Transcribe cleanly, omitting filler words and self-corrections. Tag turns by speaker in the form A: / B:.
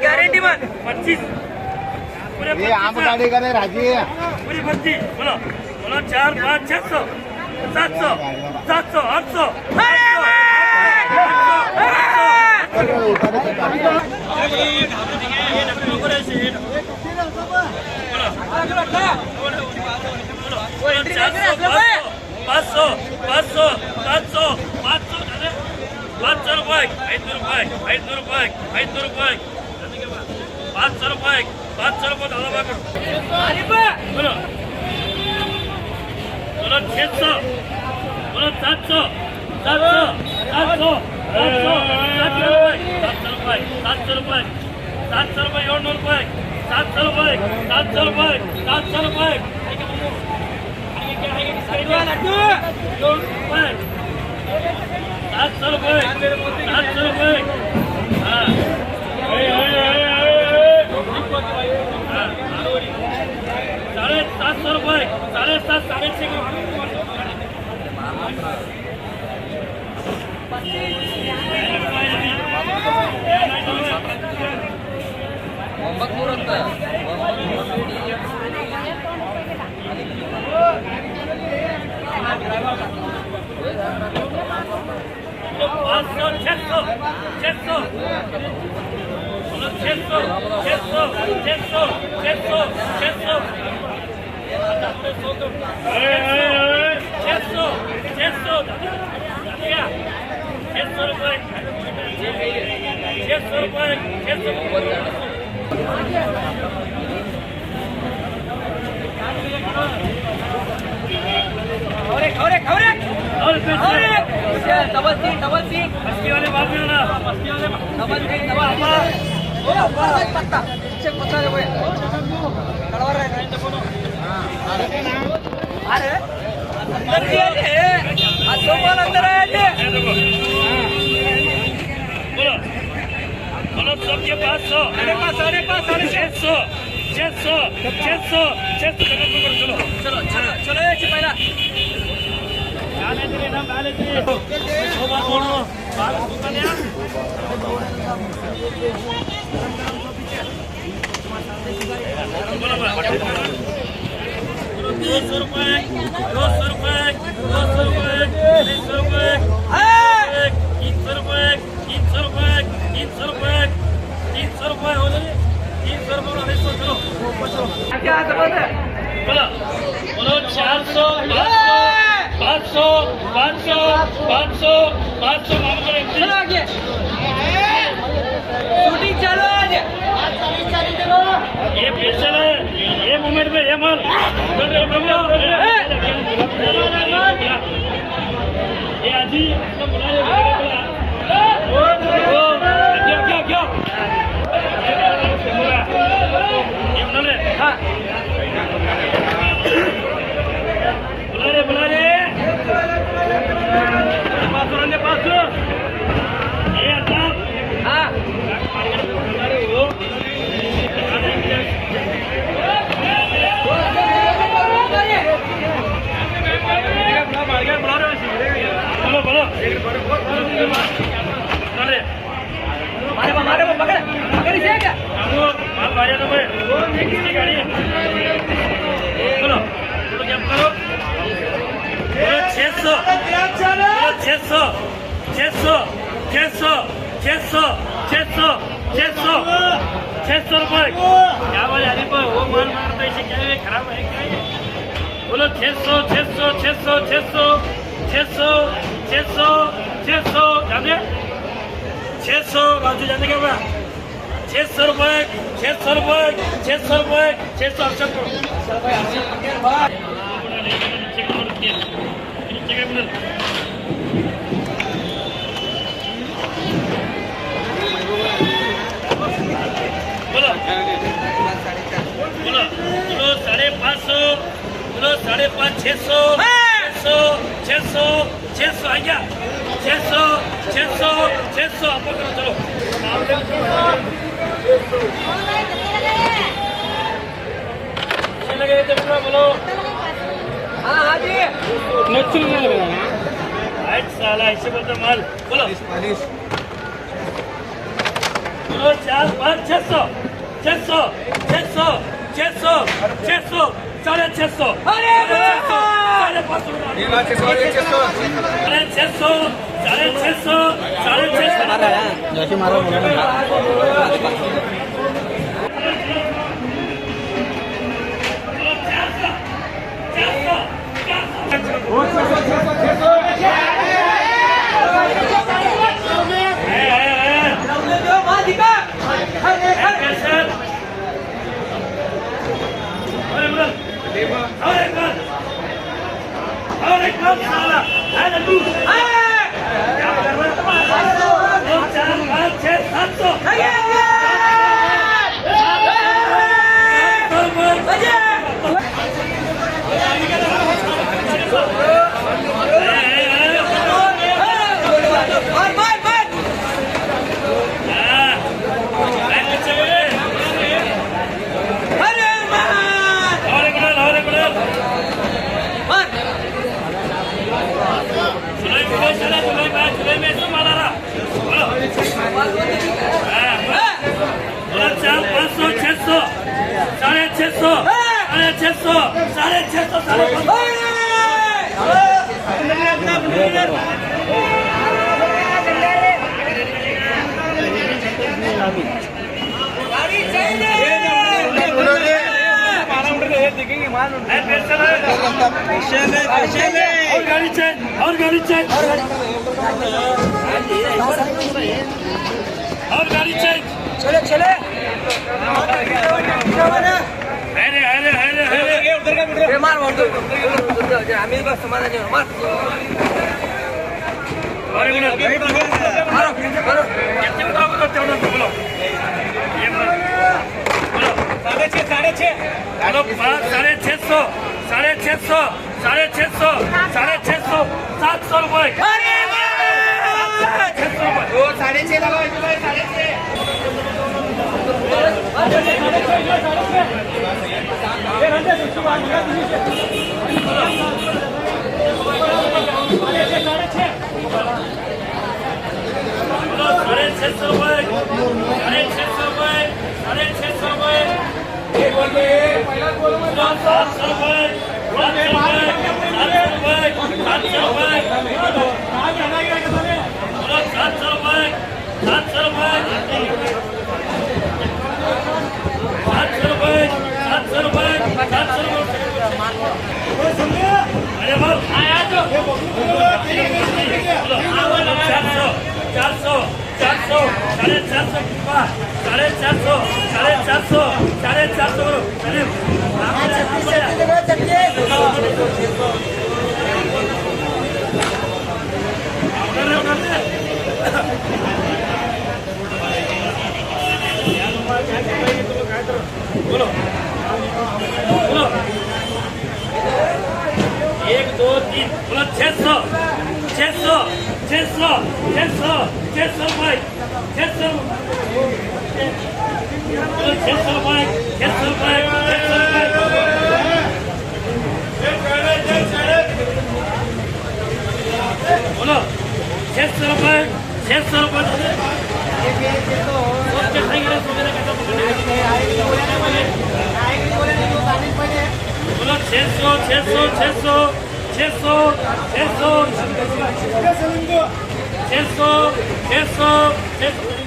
A: guarantee मत 25
B: ये आम गाड़ी का राजी है
A: पूरी भर्ती बोलो बोलो 4 5 600 700 700 800 डबल सी मस्ती वाले बाप में ना मस्ती वाले डबल सी डबल ओ पत्ता चेक पत्ता दे भाई कड़वा रहा है देखो अरे अंदर दिया है असोमन अंदर है बोलो बोलो सबके पास 100 साढ़े पाँच 600 चलो चलो चलो ये पहला क्या बोलो 400 500 चलो आगे शूटिंग चलो आज ये स्पेशल है ये मोमेंट में ये माल ये आजी क्या हाँ बुला रे पास ये हाँ मारे पकड़ इसे क्या मारे तो भाई गाड़ी है बोलो क्या करो 600 रुपए क्या बोले अरे वो माल मारता इसे क्या है खराब है क्या बोलो 600 जाने 600 राजू जाने क्या 600 600 रुपये 600 रुपये 600 रुपये 600 बोलो बोलो किलो 550 किलो 550 600 600 600 आ गया 600 600 600 आप करो चलो लगे पूरा बोलो हाँ हाँ जी राइट साला ऐसे बोलते माल बोलो किलो 4 5 600 600 600 600 600 650 अरे 600
B: मारो और गाड़ी चेंज चले चले
A: अरे अरे अरे अरे
B: उधर का
A: मार आम्ही बस समाधानी मार बोलो 650 700 रुपये
B: 650
A: बोलो बोलो 1 2 3 बोलो 600 रुपये 600 बोलो 600 रुपये 600 रुपये बोलो 600